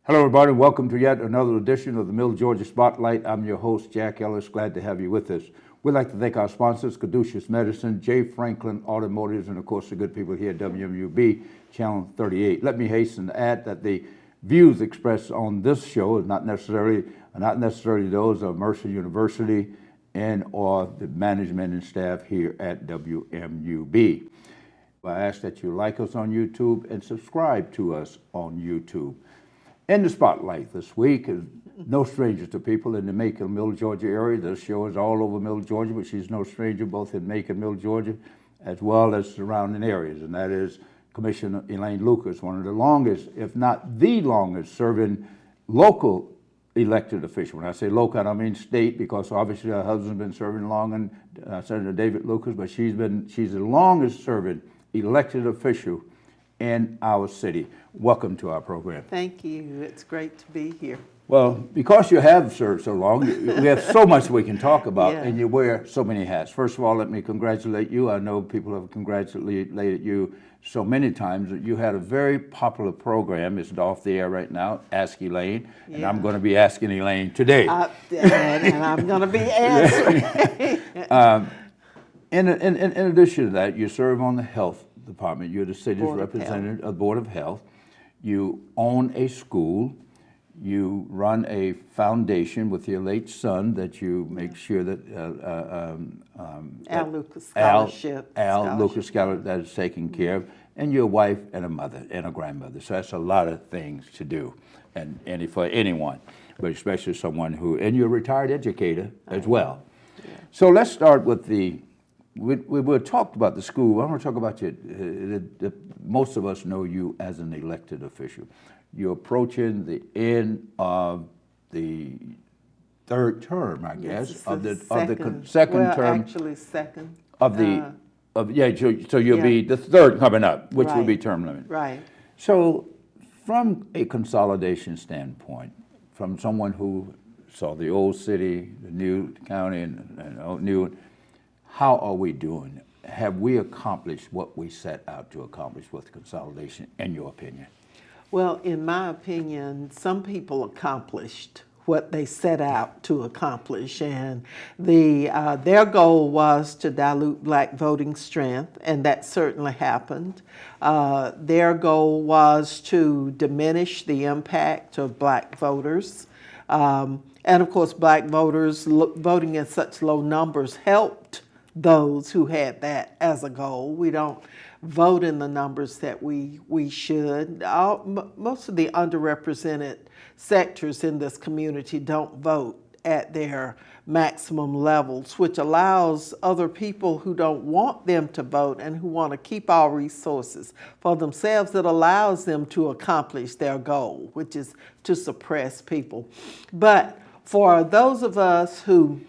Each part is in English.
Hello, everybody. Welcome to yet another edition of the Middle Georgia Spotlight. I'm your host, Jack Ellis. Glad to have you with us. We'd like to thank our sponsors, Caduceus Medicine, J. Franklin Automotives, and of course the good people here at WMUB, Channel 38. Let me hasten to add that the views expressed on this show is not necessarily those of Mercer University and or the management and staff here at WMUB. I ask that you like us on YouTube and subscribe to us on YouTube. In the spotlight this week is no stranger to people in the Macon, Middle Georgia area. This show is all over Middle Georgia, but she's no stranger both in Macon, Middle Georgia, as well as surrounding areas, and that is Commissioner Elaine Lucas, one of the longest, if not the longest, serving local elected official. When I say local, I don't mean state, because obviously her husband's been serving long, and Senator David Lucas, but she's the longest serving elected official in our city. Welcome to our program. Thank you. It's great to be here. Well, because you have served so long, we have so much we can talk about, Yeah. and you wear so many hats. First of all, let me congratulate you. I know people have congratulated you so many times. That you had a very popular program. It's off the air right now, Ask Elaine, and I'm going to be asking Elaine today. And I'm going to be answering. In addition to that, you serve on the health department. You're the city's Board of representative of the Board of Health. You own a school. You run a foundation with your late son that you make sure that Al Lucas Scholarship. Al Lucas Scholarship that is taken care of, and your wife and a mother and a grandmother. So that's a lot of things to do, and for anyone, but especially someone who, and you're a retired educator as well. Yeah. So let's start with we talked about the school. I want to talk about you. Most of us know you as an elected official. You're approaching the end of the third term, I guess, Yes, of the second term. Well, actually second. So you'll be the third coming up, which will be Right. term limit. Right. So, from a consolidation standpoint, from someone who saw the old city, the new county, and new, how are we doing? Have we accomplished what we set out to accomplish with consolidation, in your opinion? Well, in my opinion, some people accomplished what they set out to accomplish, and their goal was to dilute black voting strength, and that certainly happened. Their goal was to diminish the impact of black voters. And of course, black voters voting in such low numbers helped those who had that as a goal. We don't vote in the numbers that we should. Most of the underrepresented sectors in this community don't vote at their maximum levels, which allows other people who don't want them to vote and who want to keep all resources for themselves, it allows them to accomplish their goal, which is to suppress people. But for those of us who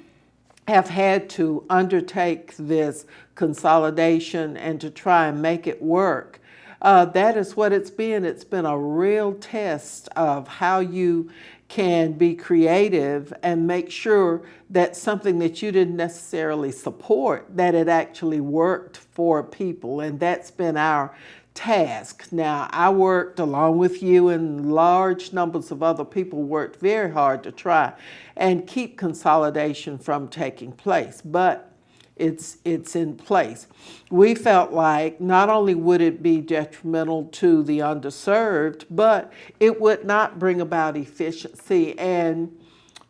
have had to undertake this consolidation and to try and make it work, that is what it's been. It's been a real test of how you can be creative and make sure that something that you didn't necessarily support, that it actually worked for people. And that's been our task. Now, I worked along with you, and large numbers of other people worked very hard to try and keep consolidation from taking place, but it's in place. We felt like not only would it be detrimental to the underserved, but it would not bring about efficiency. And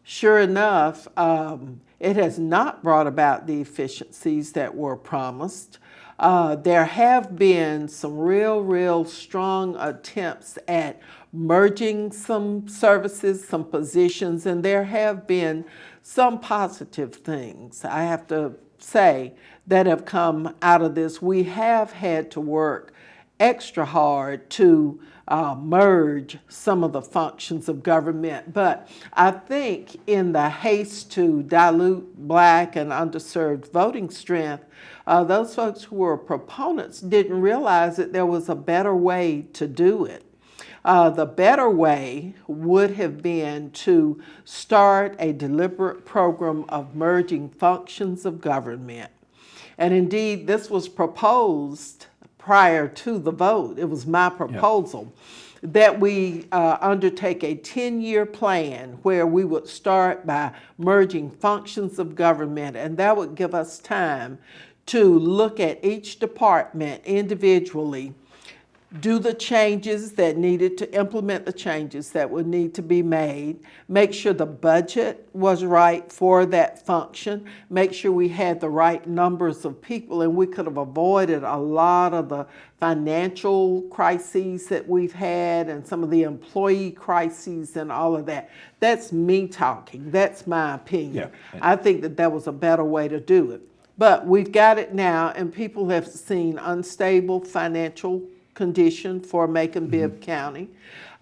sure enough, it has not brought about the efficiencies that were promised. There have been some real strong attempts at merging some services, some positions, and there have been some positive things, I have to say, that have come out of this. We have had to work extra hard to merge some of the functions of government. But I think in the haste to dilute black and underserved voting strength, those folks who were proponents didn't realize that there was a better way to do it. The better way would have been to start a deliberate program of merging functions of government. And indeed, this was proposed prior to the vote. It was my proposal. that we undertake a 10-year plan where we would start by merging functions of government, and that would give us time to look at each department individually, do the changes that needed to implement the changes that would need to be made, make sure the budget was right for that function, make sure we had the right numbers of people, and we could have avoided a lot of the financial crises that we've had and some of the employee crises and all of that. That's me talking. That's my opinion. Yeah. I think that that was a better way to do it. But we've got it now, and people have seen unstable financial condition for Macon-Bibb County.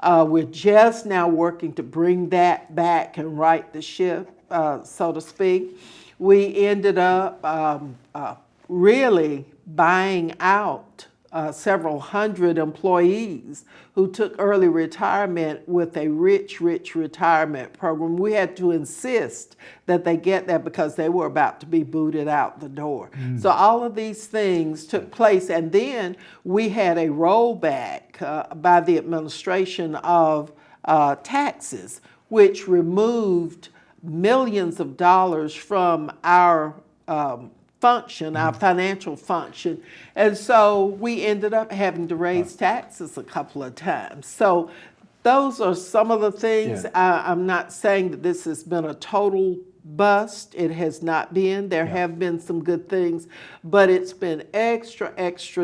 We're just now working to bring that back and right the ship, so to speak. We ended up really buying out several hundred employees who took early retirement with a rich retirement program. We had to insist that they get that because they were about to be booted out the door. So all of these things took place, and then we had a rollback by the administration of taxes, which removed millions of dollars from our function, our financial function. And so we ended up having to raise taxes a couple of times. So those are some of the things. Yeah. I'm not saying that this has been a total bust. It has not been. There have been some good things, but it's been extra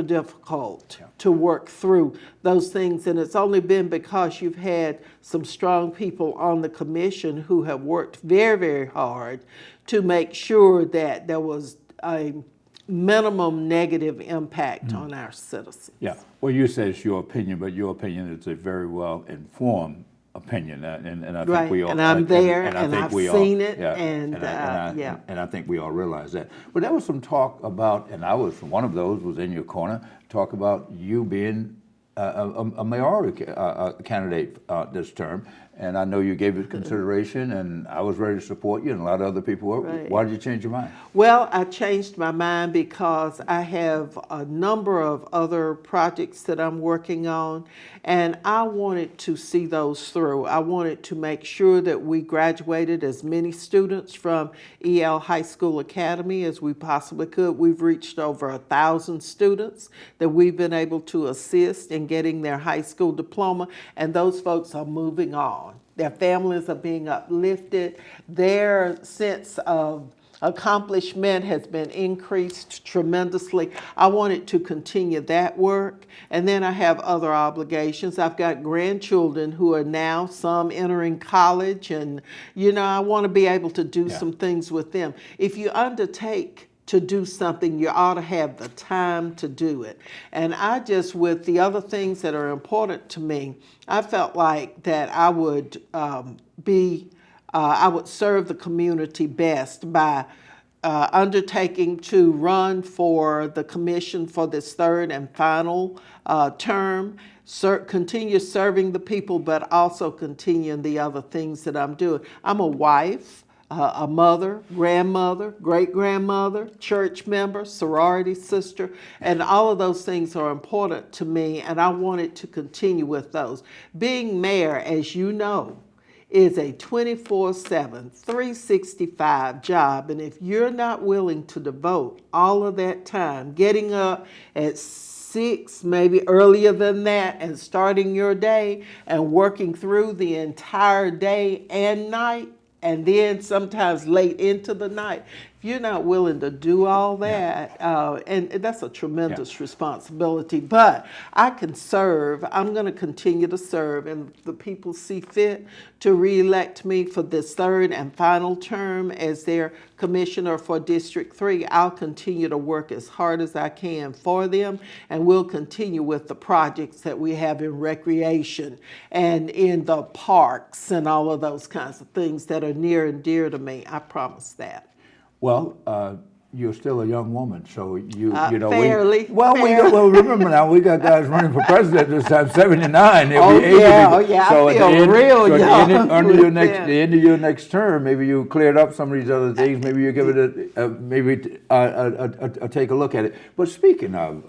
difficult to work through those things. And it's only been because you've had some strong people on the commission who have worked very hard to make sure that there was a minimum negative impact on our citizens. Yeah. Well, you say it's your opinion, but your opinion is a very well informed opinion, and I think we all. And I'm there, and I and think I've we all, seen it, yeah, and and I think we all realize that. But there was some talk about, and I was one of those was in your corner, talk about you being a mayoral candidate this term, and I know you gave it consideration, and I was ready to support you, and a lot of other people were. Right. Why did you change your mind? Well, I changed my mind because I have a number of other projects that I'm working on, and I wanted to see those through. I wanted to make sure that we graduated as many students from EL High School Academy as we possibly could. We've reached over 1,000 students that we've been able to assist in getting their high school diploma, and those folks are moving on. Their families are being uplifted. Their sense of accomplishment has been increased tremendously. I wanted to continue that work. And then I have other obligations. I've got grandchildren who are now, some entering college, and I want to be able to do some things with them. If you undertake to do something, you ought to have the time to do it. And I just, with the other things that are important to me, I felt like that I would I would serve the community best by undertaking to run for the commission for this third and final term, continue serving the people, but also continuing the other things that I'm doing. I'm a wife, a mother, grandmother, great-grandmother, church member, sorority sister, and all of those things are important to me, and I wanted to continue with those. Being mayor, as you know, is a 24/7, 365 job, and if you're not willing to devote all of that time getting up at 6, maybe earlier than that, and starting your day and working through the entire day and night, and then sometimes late into the night, if you're not willing to do all that, and that's a tremendous responsibility, but I can serve. I'm going to continue to serve, and if the people see fit to reelect me for this third and final term as their commissioner for District 3, I'll continue to work as hard as I can for them, and we'll continue with the projects that we have in recreation and in the parks and all of those kinds of things that are near and dear to me. I promise that. Well, you're still a young woman, so you know. Fairly. Well, remember now, we got guys running for president this time, 79. Oh yeah, So I feel real young. The end of your next term, maybe you cleared up some of these other things. Maybe you give it a take a look at it. But speaking of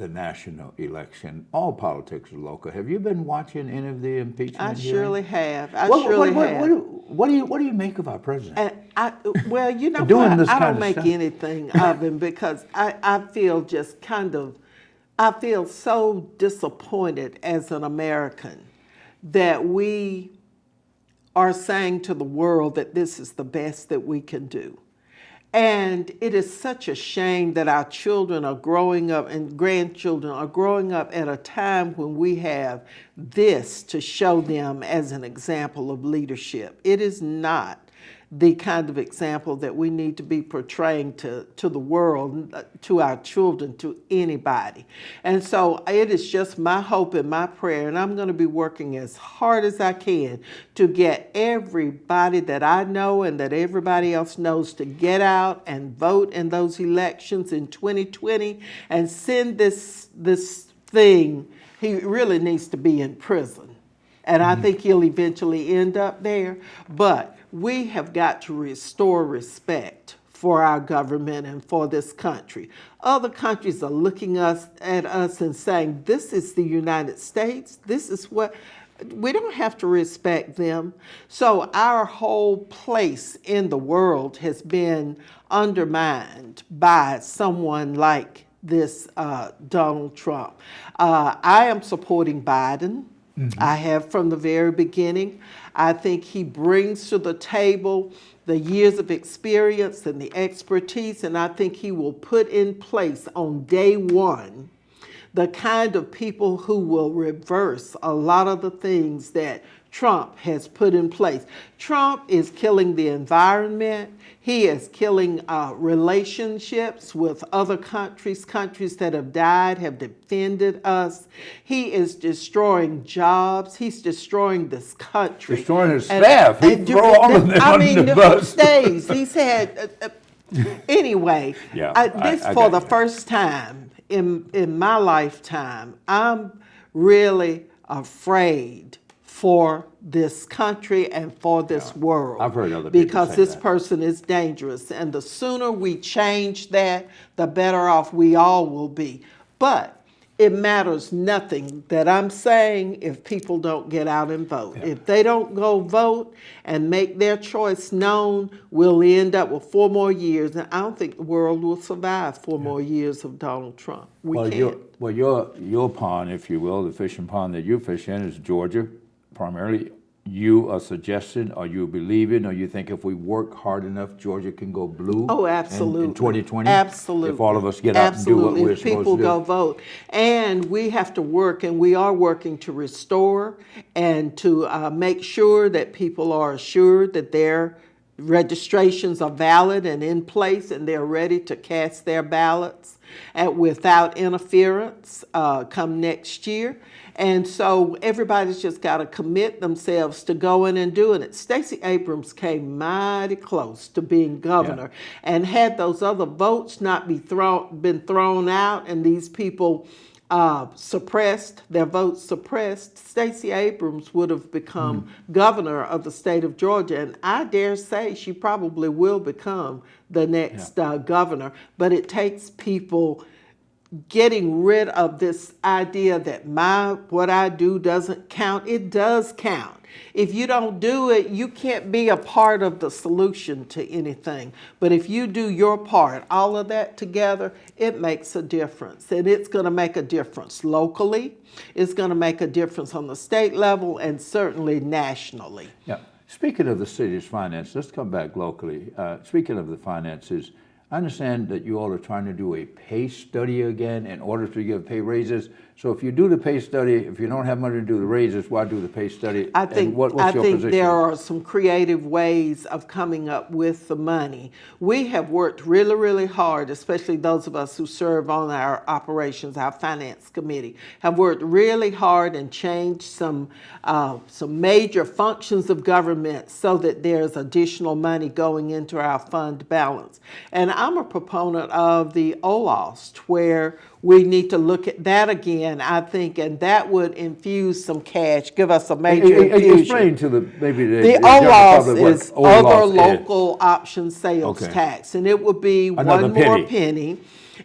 the national election. All politics are local. Have you been watching any of the impeachment I hearings? surely have. I What, surely what, have. what do you make of our president? And well, you know Doing what? this I kind don't of make stuff. anything of him because I feel just I feel so disappointed as an American that we are saying to the world that this is the best that we can do. And it is such a shame that our children are growing up and grandchildren are growing up at a time when we have this to show them as an example of leadership. It is not the kind of example that we need to be portraying to the world, to our children, to anybody. And so it is just my hope and my prayer, and I'm going to be working as hard as I can to get everybody that I know and that everybody else knows to get out and vote in those elections in 2020 and send this thing. He really needs to be in prison. And I think he'll eventually end up there. But we have got to restore respect for our government and for this country. Other countries are looking at us and saying, this is the United States. This is what, we don't have to respect them. So our whole place in the world has been undermined by someone like this Donald Trump. I am supporting Biden. I have from the very beginning. I think he brings to the table the years of experience and the expertise, and I think he will put in place on day one the kind of people who will reverse a lot of the things that Trump has put in place. Trump is killing the environment. He is killing relationships with other countries. Countries that have died have defended us. He is destroying jobs. He's destroying this country. Destroying his staff. He throw all of them under the bus. Days. He's had, anyway, Yeah, for the first time in my lifetime, I'm really afraid for this country and for this world. I've heard other people because say this that. person is dangerous, and the sooner we change that, the better off we all will be. But it matters nothing that I'm saying if people don't get out and vote. Yeah. If they don't go vote and make their choice known, we'll end up with 4 more years. And I don't think the world will survive 4 more years of Donald Trump. We can't. Your pond, if you will, the fishing pond that you fish in is Georgia, primarily. You are suggesting, or you believing, or you think if we work hard enough, Georgia can go blue? Oh, absolutely. In 2020? Absolutely. If all of us get out and do what we're If supposed people to do? go vote. And we have to work, and we are working to restore and to make sure that people are assured that their registrations are valid and in place and they're ready to cast their ballots without interference come next year. And so everybody's just got to commit themselves to going and doing it. Stacey Abrams came mighty close to being governor, and had those other votes not been thrown out and these people suppressed, their votes suppressed, Stacey Abrams would have become governor of the state of Georgia. And I dare say she probably will become the next governor. But it takes people getting rid of this idea that what I do doesn't count. It does count. If you don't do it, you can't be a part of the solution to anything. But if you do your part, all of that together, it makes a difference. And it's going to make a difference locally. It's going to make a difference on the state level and certainly nationally. Yeah. Speaking of the city's finances, let's come back locally. Speaking of the finances, I understand that you all are trying to do a pay study again in order to give pay raises. So if you do the pay study, if you don't have money to do the raises, why do the pay study? I think what's your position? There are some creative ways of coming up with the money. We have worked really, really hard, especially those of us who serve on our operations, our finance committee, have worked really hard and changed some major functions of government so that there's additional money going into our fund balance. And I'm a proponent of the OLOST, where we need to look at that again, I think, and that would infuse some cash, give us a major infusion. Explain to the OLOST is OLOST other local option sales tax, and it would be Another one more penny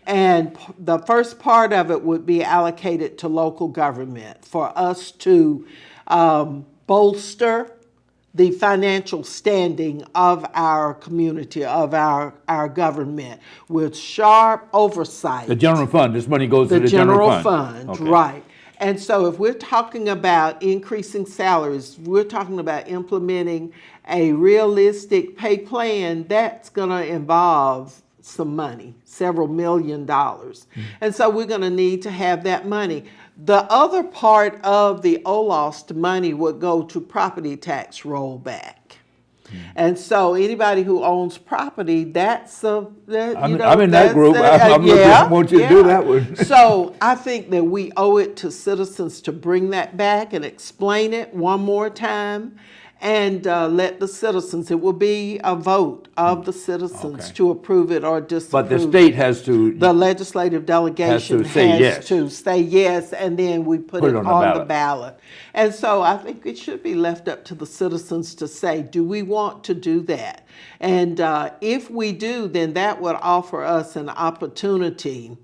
And the first part of it would be allocated to local government for us to bolster the financial standing of our community, of our government, with sharp oversight. The general fund, this money goes to the general fund. fund, right. And so if we're talking about increasing salaries, we're talking about implementing a realistic pay plan, that's going to involve some money, several $millions. And so we're going to need to have that money. The other part of the OLOST money would go to property tax rollback. And so anybody who owns property, that's I'm in that group. I want you to do that one. So I think that we owe it to citizens to bring that back and explain it one more time, and let the citizens, it will be a vote of the citizens to approve it or disapprove. But the state has to. The legislative delegation has to say yes, and then we put it on the ballot. And so I think it should be left up to the citizens to say, do we want to do that? And if we do, then that would offer us an opportunity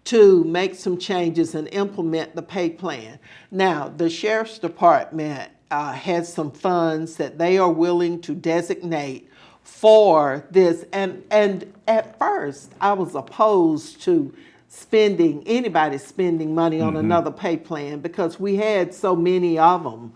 to make some changes and implement the pay plan. Now, the Sheriff's Department has some funds that they are willing to designate for this. And at first, I was opposed to anybody spending money on another pay plan, because we had so many of them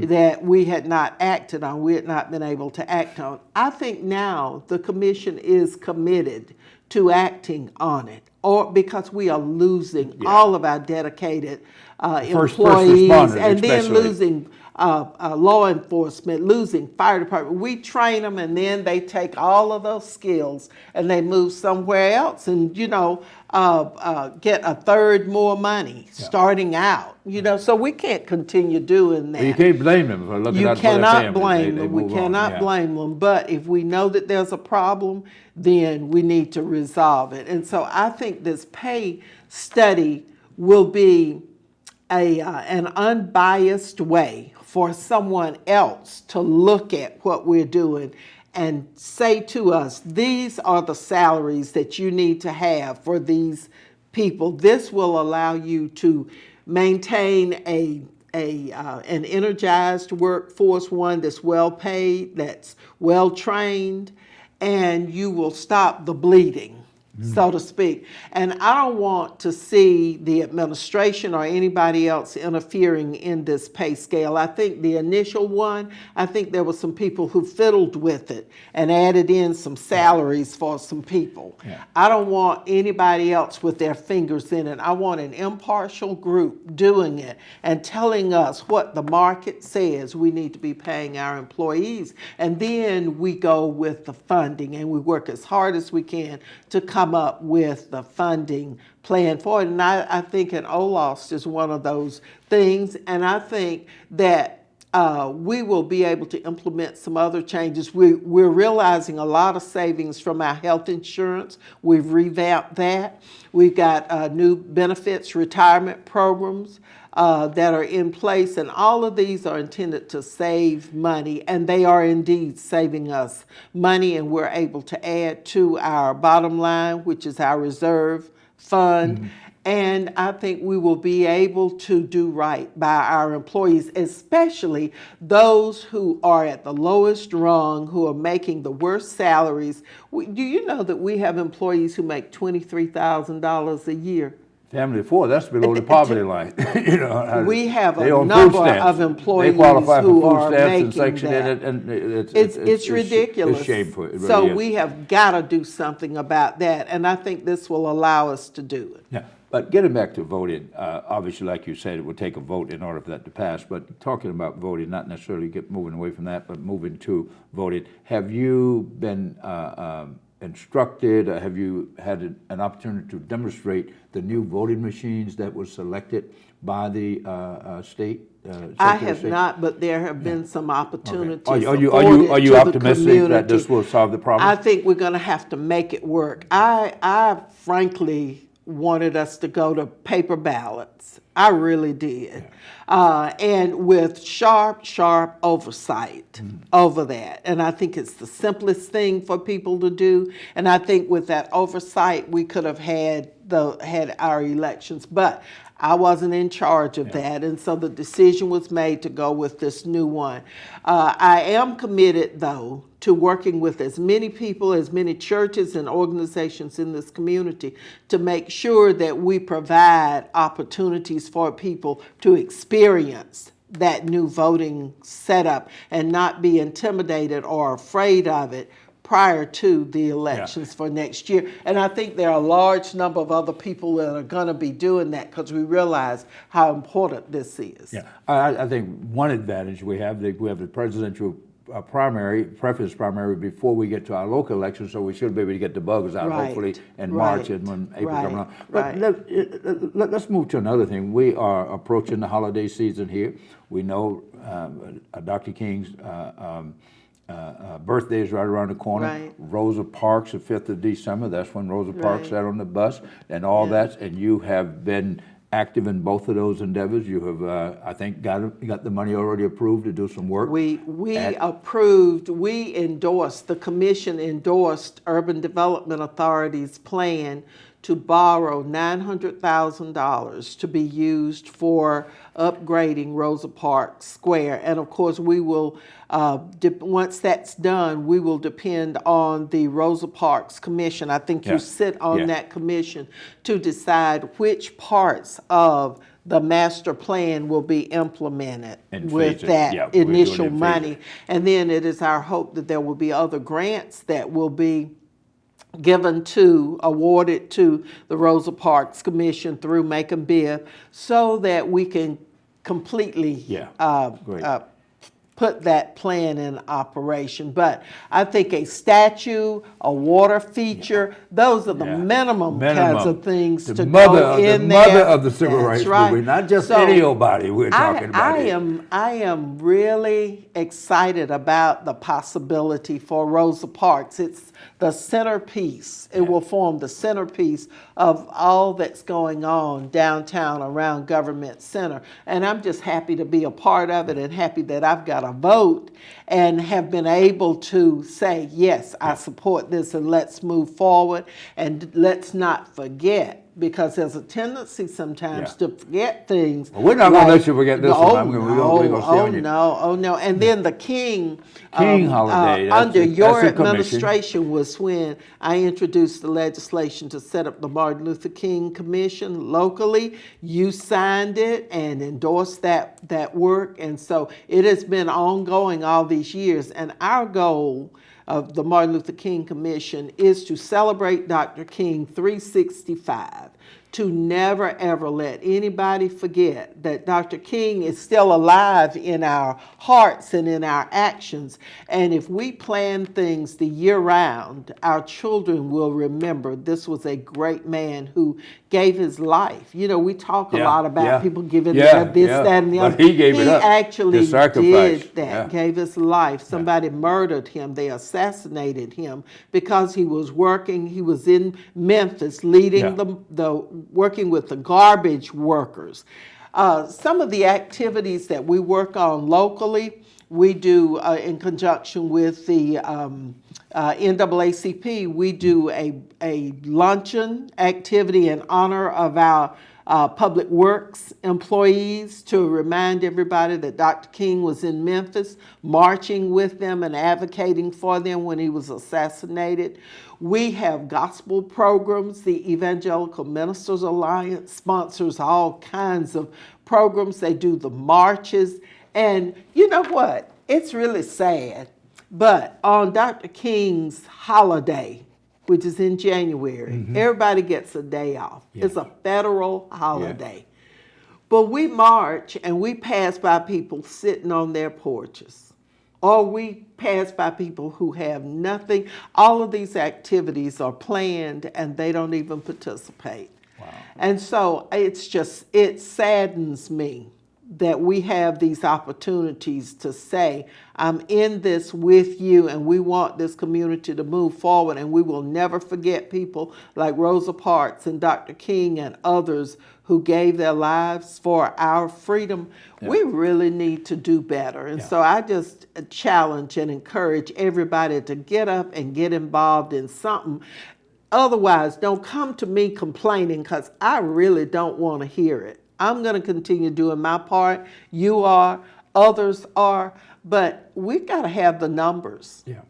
that we had not acted on, we had not been able to act on. I think now the commission is committed to acting on it, or because we are losing all of our dedicated employees, and then losing law enforcement, losing fire department. We train them, and then they take all of those skills and they move somewhere else, and get a third more money starting out. So we can't continue doing that. Well, you can't blame them for looking out for their families. You cannot blame them. We cannot blame them. But if we know that there's a problem, then we need to resolve it. And so I think this pay study will be an unbiased way for someone else to look at what we're doing and say to us, these are the salaries that you need to have for these people. This will allow you to maintain an energized workforce, one that's well paid, that's well trained, and you will stop the bleeding, so to speak. And I don't want to see the administration or anybody else interfering in this pay scale. I think the initial one, I think there were some people who fiddled with it and added in some salaries for some people. I don't want anybody else with their fingers in it. I want an impartial group doing it and telling us what the market says we need to be paying our employees. And then we go with the funding, and we work as hard as we can to come up with the funding plan for it. And I think an OLOST is one of those things, and I think that we will be able to implement some other changes. We're realizing a lot of savings from our health insurance. We've revamped that. We've got new benefits, retirement programs that are in place, and all of these are intended to save money, and they are indeed saving us money, and we're able to add to our bottom line, which is our reserve fund. And I think we will be able to do right by our employees, especially those who are at the lowest rung, who are making the worst salaries. Do you know that we have employees who make $23,000 a year? Family of four, that's below the poverty line. We have a number of employees who are making that. It's ridiculous. It's shameful. It really so is. we have got to do something about that, and I think this will allow us to do it. Yeah. But getting back to voting, obviously, like you said, it would take a vote in order for that to pass. But talking about voting, not necessarily moving away from that, but moving to voting, have you been instructed, or have you had an opportunity to demonstrate the new voting machines that were selected by the state? I have not, but there have been some opportunities. Are you optimistic that this will solve the problem? I think we're going to have to make it work. I frankly wanted us to go to paper ballots, I really did. And with sharp oversight over that. And I think it's the simplest thing for people to do. And I think with that oversight, we could have had our elections. But I wasn't in charge of that, and so the decision was made to go with this new one. I am committed, though, to working with as many people, as many churches and organizations in this community to make sure that we provide opportunities for people to experience that new voting setup and not be intimidated or afraid of it prior to the elections for next year. And I think there are a large number of other people that are going to be doing that because we realize how important this is. Yeah, I think one advantage we have the presidential preference primary before we get to our local elections, so we should be able to get the bugs out hopefully in March and when April comes around. But let's move to another thing. We are approaching the holiday season here. We know Dr. King's birthday is right around the corner. Right. Rosa Parks, the 5th of December, that's when Rosa Parks sat on the bus and all that, and you have been active in both of those endeavors. You have, I think, got the money already approved to do some work. We endorsed, the commission endorsed Urban Development Authority's plan to borrow $900,000 to be used for upgrading Rosa Parks Square. And of course, we will, once that's done, we will depend on the Rosa Parks Commission. I think you sit on that commission to decide which parts of the master plan will be implemented with that initial money. And then it is our hope that there will be other grants that will be awarded to the Rosa Parks Commission through Make and Bid so that we can completely put that plan in operation. But I think a statue, a water feature, those are the minimum kinds of things to go in there. The mother of the civil rights movement, not just any old body we're talking about. I am really excited about the possibility for Rosa Parks. It's the centerpiece. It will form the centerpiece of all that's going on downtown around Government Center. And I'm just happy to be a part of it and happy that I've got a vote and have been able to say, yes, I support this and let's move forward. And let's not forget, because there's a tendency sometimes to forget things. Well, we're not going to let you forget this one. We're going to stay on you. No. And then the King holiday under your administration was when I introduced the legislation to set up the Martin Luther King Commission locally. You signed it and endorsed that work. And so it has been ongoing all these years. And our goal of the Martin Luther King Commission is to celebrate Dr. King 365, to never ever let anybody forget that Dr. King is still alive in our hearts and in our actions. And if we plan things the year round, our children will remember this was a great man who gave his life. You know, we talk a lot about people giving this, that, and the other. But he gave it up. He actually did that, gave his life. Somebody murdered him. They assassinated him because he was working. He was in Memphis leading working with the garbage workers. Some of the activities that we work on locally, we do in conjunction with the NAACP, we do a luncheon activity in honor of our Public Works employees to remind everybody that Dr. King was in Memphis, marching with them and advocating for them when he was assassinated. We have gospel programs. The Evangelical Ministers Alliance sponsors all kinds of programs. They do the marches. And you know what? It's really sad. But on Dr. King's holiday, which is in January, everybody gets a day off. It's a federal holiday. But we march and we pass by people sitting on their porches. Or we pass by people who have nothing. All of these activities are planned and they don't even participate. Wow. And so it saddens me that we have these opportunities to say, I'm in this with you, and we want this community to move forward, and we will never forget people like Rosa Parks and Dr. King and others who gave their lives for our freedom. Yeah. We really need to do better. And Yeah. so I just challenge and encourage everybody to get up and get involved in something. Otherwise, don't come to me complaining, because I really don't want to hear it. I'm going to continue doing my part. You are, others are, but we've got to have the numbers. Yeah,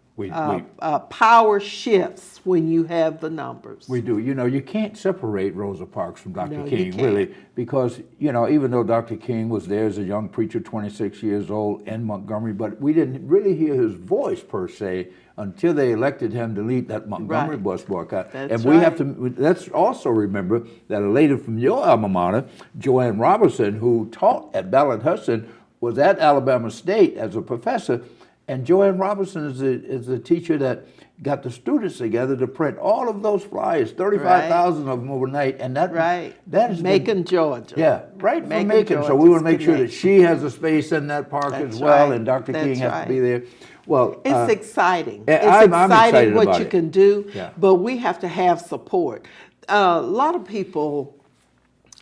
Power shifts when you have the numbers. we do. You know, you can't separate Rosa Parks from Dr. No, you King, can't. really, because, you know, even though Dr. King was there as a young preacher, 26 years old in Montgomery, but we didn't really hear his voice per se until they elected him to lead that Montgomery Right. bus boycott. That's and we have right. to, let's also remember that a lady from your alma mater, Joanne Robertson, who taught at Ballard Hudson, was at Alabama State as a professor. And Joanne Robertson is the teacher that got the students together to print all of those flyers, 35,000 of them overnight. And that is Macon, Georgia. Yeah, right from Macon. So Georgia's we want to make sure that connection. she has a space in that park That's as well, right. and Dr. King That's has right. to be there. Well, It's exciting. yeah, It's I'm exciting excited what about you it. can do, Yeah. but we have to have support. A lot of people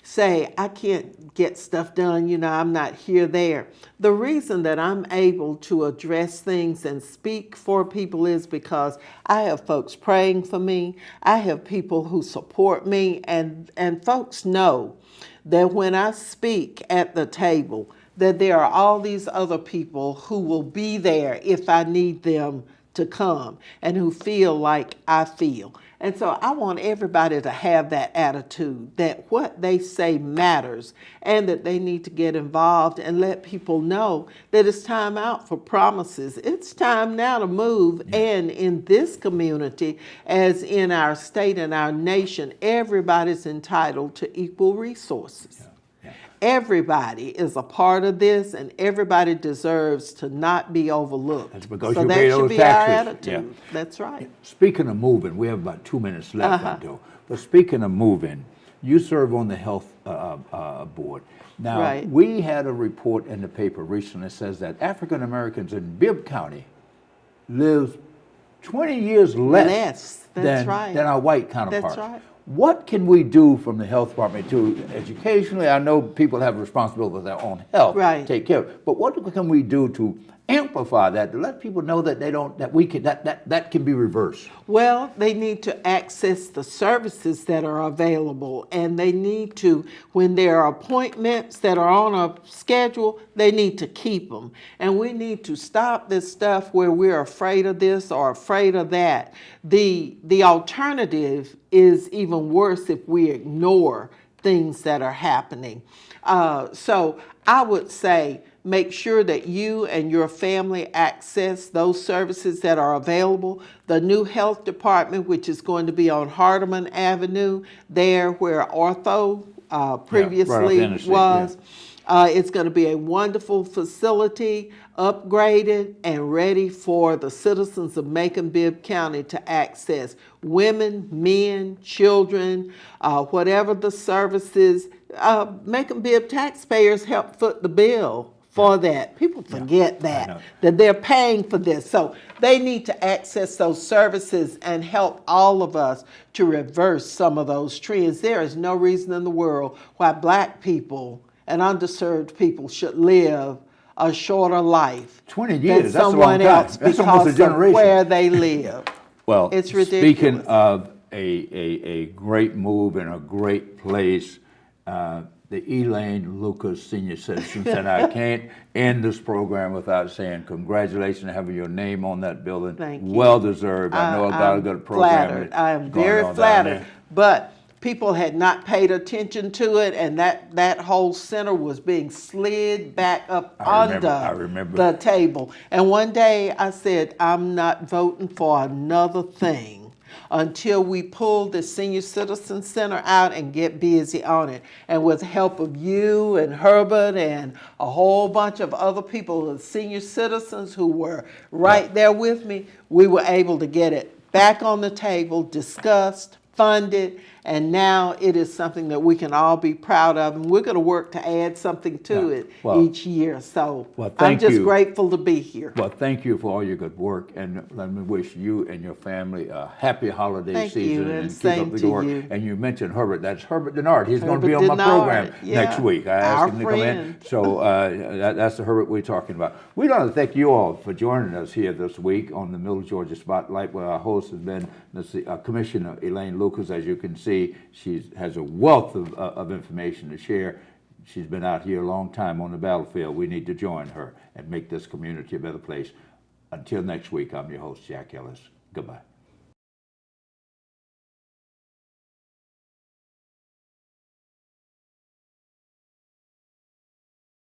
say, I can't get stuff done, you know, I'm not here, there. The reason that I'm able to address things and speak for people is because I have folks praying for me. I have people who support me, and folks know that when I speak at the table, that there are all these other people who will be there if I need them to come, and who feel like I feel. And so I want everybody to have that attitude, that what they say matters, and that they need to get involved and let people know that it's time out for promises. It's time now to move. And in this community, as in our state and our nation, everybody's entitled to equal resources. Everybody is a part of this, and everybody deserves to not be overlooked. That's because so you that pay should those be taxes. our attitude. Yeah. That's right. Speaking of moving, we have about 2 minutes left, Abdul. But speaking of moving, you serve on the health board. Now, Right. we had a report in the paper recently that says that African Americans in Bibb County live 20 years less, That's right. than our white counterparts. That's right. What can we do from the health department to educationally? I know people have a responsibility for their own health, Right. take care of it. But what can we do to amplify that, to let people know that they don't, that we can, that can be reversed? Well, they need to access the services that are available, and they need to, when there are appointments that are on a schedule, they need to keep them. And we need to stop this stuff where we're afraid of this or afraid of that. The alternative is even worse if we ignore things that are happening. So I would say, make sure that you and your family access those services that are available. The new health department, which is going to be on Hardeman Avenue, there where Ortho previously the interstate, was. It's going to be a wonderful facility, upgraded and ready for the citizens of Macon-Bibb County to access. Women, men, children, whatever the services. Macon-Bibb taxpayers help foot the bill for that. People forget that they're paying for this. So they need to access those services and help all of us to reverse some of those trends. There is no reason in the world why Black people and underserved people should live a shorter life 20 years, than that's a long someone time. else That's almost a because of generation. where they live. Well, It's speaking ridiculous. of a great move and a great place, the Elaine Lucas Senior Citizens, and I can't end this program without saying congratulations on having your name on that building. Thank you. Well deserved. I know about a good program. Flattered. I am going very on down flattered. there. But people had not paid attention to it, and that whole center was being slid back up I under remember. the table. And one day I said, I'm not voting for another thing until we pull the Senior Citizen Center out and get busy on it. And with the help of you and Herbert and a whole bunch of other people, the senior citizens who were right there with me, we were able to get it back on the table, discussed, funded, And now it is something that we can all be proud of, and we're going to work to add something to Yeah. it Well, each year. So I'm thank just you. grateful to be here. Well, thank you for all your good work, and let me wish you and your family a happy holiday Thank you, season, and keep same up the to good work. you. And you mentioned Herbert. That's Herbert Denard. He's going to be Herbert on my program Denard, next yeah, week. I asked our him to come in. friend. So that's the Herbert we're talking about. We'd like to thank you all for joining us here this week on the Middle Georgia Spotlight, where our host has been Commissioner Elaine Lucas. As you can see, she has a wealth of information to share. She's been out here a long time on the battlefield. We need to join her and make this community a better place. Until next week, I'm your host, Jack Ellis. Goodbye.